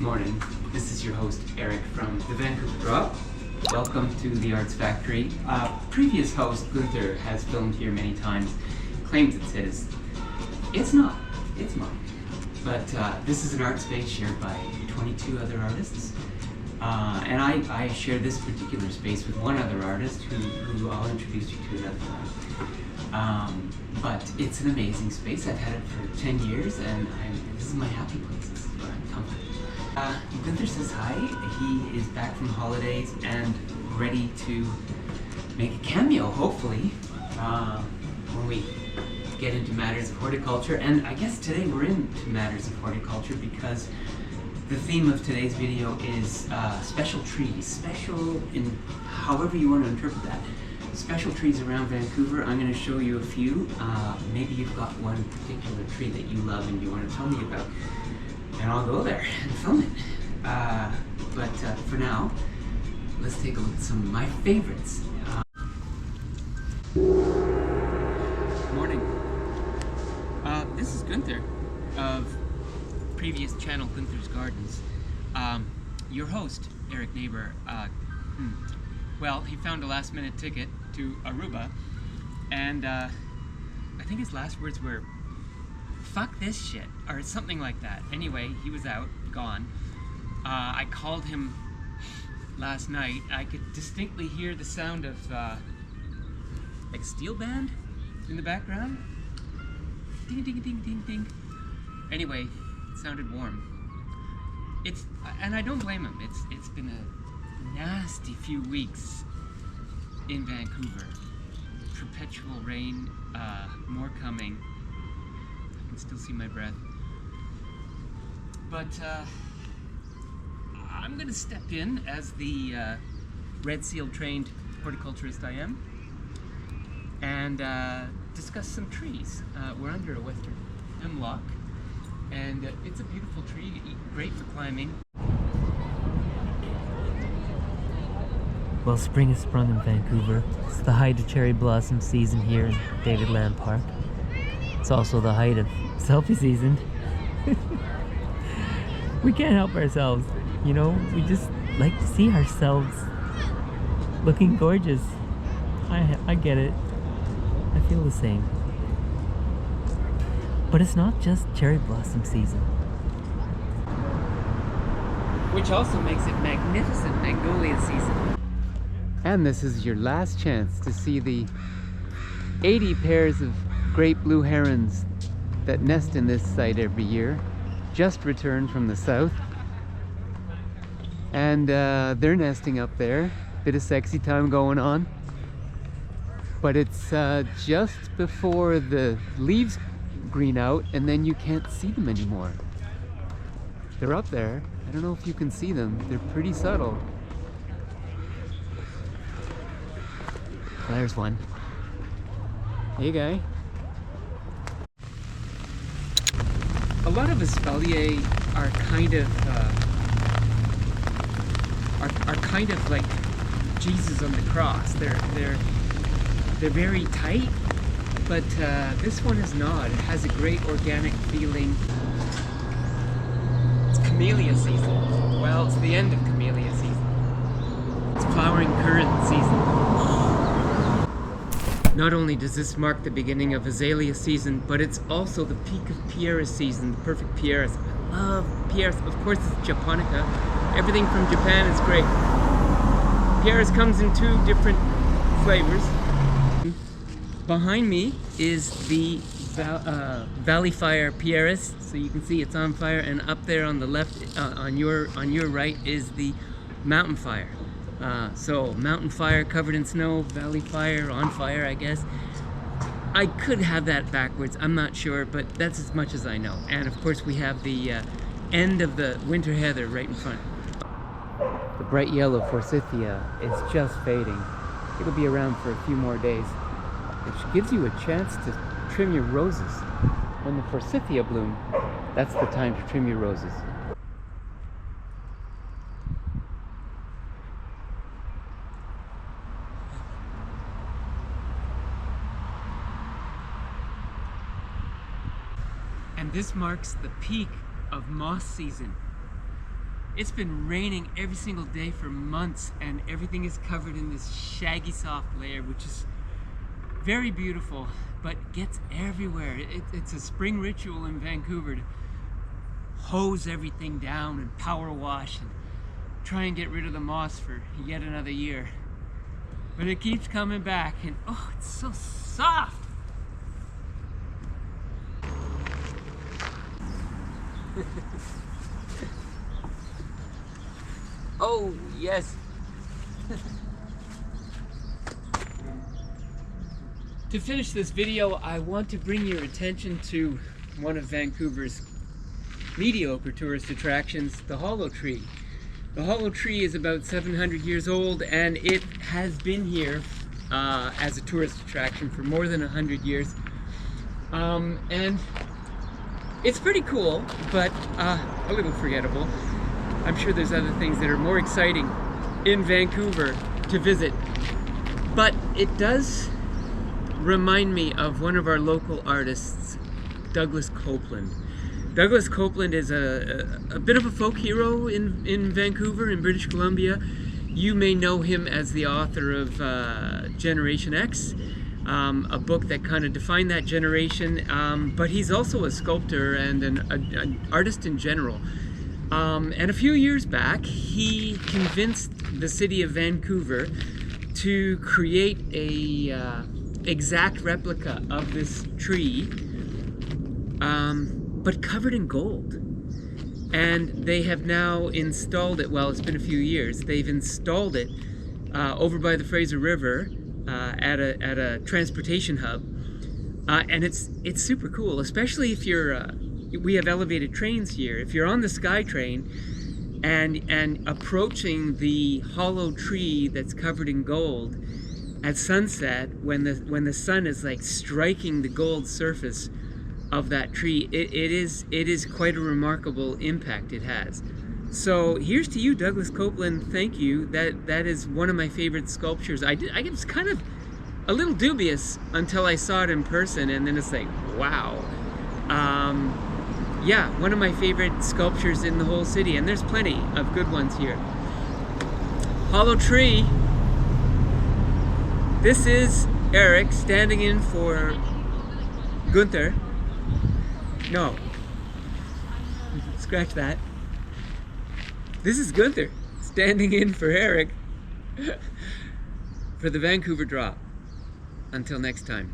Morning, this is your host Eric from the Vancouver Drop. Welcome to the Arts Factory. Previous host Gunther has filmed here many times, claims it's his. It's not, it's mine. But this is an art space shared by 22 other artists. And I share this particular space with one other artist who I'll introduce you to another time. But it's an amazing space. I've had it for 10 years and this is my happy place. This is where I'm comfortable. Gunther says hi. He is back from holidays and ready to make a cameo, hopefully, when we get into matters of horticulture. And I guess today we're into matters of horticulture because the theme of today's video is special trees. Special in however you want to interpret that. Special trees around Vancouver. I'm going to show you a few. Maybe you've got one particular tree that you love and you want to tell me about. And I'll go there and film it. But for now, let's take a look at some of my favorites. Morning. This is Gunther of previous channel Gunther's Gardens. Your host, Eric Neighbour, well, he found a last minute ticket to Aruba, and I think his last words were, "Fuck this shit," or something like that. Anyway, he was out, gone. I called him last night. I could distinctly hear the sound of like a steel band in the background. Ding, ding, ding, ding, ding. Anyway, it sounded warm. And I don't blame him. It's been a nasty few weeks in Vancouver. Perpetual rain, more coming. I can still see my breath. But I'm gonna step in as the Red Seal trained horticulturist I am and discuss some trees. We're under a western hemlock and it's a beautiful tree, great for climbing. Well, spring has sprung in Vancouver. It's the height of cherry blossom season here in David Land Park. It's also the height of selfie season. We can't help ourselves, you know? We just like to see ourselves looking gorgeous. I get it. I feel the same. But it's not just cherry blossom season. Which also makes it magnificent magnolia season. And this is your last chance to see the 80 pairs of great blue herons that nest in this site every year, just returned from the south. And they're nesting up there. Bit of sexy time going on. But it's just before the leaves green out and then you can't see them anymore. They're up there. I don't know if you can see them. They're pretty subtle. There's one. Hey guy. A lot of espalier are kind of like Jesus on the cross. They're very tight, but this one is not. It has a great organic feeling. It's camellia season. Well, it's the end of camellia season. It's flowering currant season. Not only does this mark the beginning of azalea season, but it's also the peak of Pieris season, the perfect Pieris. I love Pieris. Of course, it's Japonica. Everything from Japan is great. Pieris comes in two different flavors. Behind me is the Valley Fire Pieris, so you can see it's on fire, and up there on the left, on your right, is the Mountain Fire. So Mountain Fire covered in snow, Valley Fire on fire, I guess. I could have that backwards, I'm not sure, but that's as much as I know. And of course we have the end of the winter heather right in front. The bright yellow forsythia is just fading. It'll be around for a few more days, which gives you a chance to trim your roses. When the forsythia bloom, that's the time to trim your roses. And this marks the peak of moss season. It's been raining every single day for months, and everything is covered in this shaggy soft layer, which is very beautiful, but gets everywhere. It's a spring ritual in Vancouver to hose everything down and power wash and try and get rid of the moss for yet another year. But it keeps coming back, and oh, it's so soft. Oh, yes. To finish this video, I want to bring your attention to one of Vancouver's mediocre tourist attractions, the Hollow Tree. The Hollow Tree is about 700 years old, and it has been here as a tourist attraction for more than 100 years. And it's pretty cool, but a little forgettable. I'm sure there's other things that are more exciting in Vancouver to visit. But it does remind me of one of our local artists, Douglas Copeland. Douglas Copeland is a bit of a folk hero in Vancouver, in British Columbia. You may know him as the author of Generation X, a book that kind of defined that generation, but he's also a sculptor and an artist in general. And a few years back, he convinced the city of Vancouver to create a exact replica of this tree, but covered in gold. And they have now installed it, well, it's been a few years, they've installed it over by the Fraser River at a transportation hub. And it's super cool, especially if you're, we have elevated trains here. If you're on the SkyTrain and approaching the hollow tree that's covered in gold at sunset, when the sun is like striking the gold surface of that tree, it is quite a remarkable impact it has. So here's to you, Douglas Copeland. Thank you. That is one of my favorite sculptures. I was kind of a little dubious until I saw it in person, and then it's like, wow. Yeah, one of my favorite sculptures in the whole city, and there's plenty of good ones here. Hollow Tree. This is Eric standing in for Gunther. No. Scratch that. This is Gunther standing in for Eric for the Vancouver Drop. Until next time.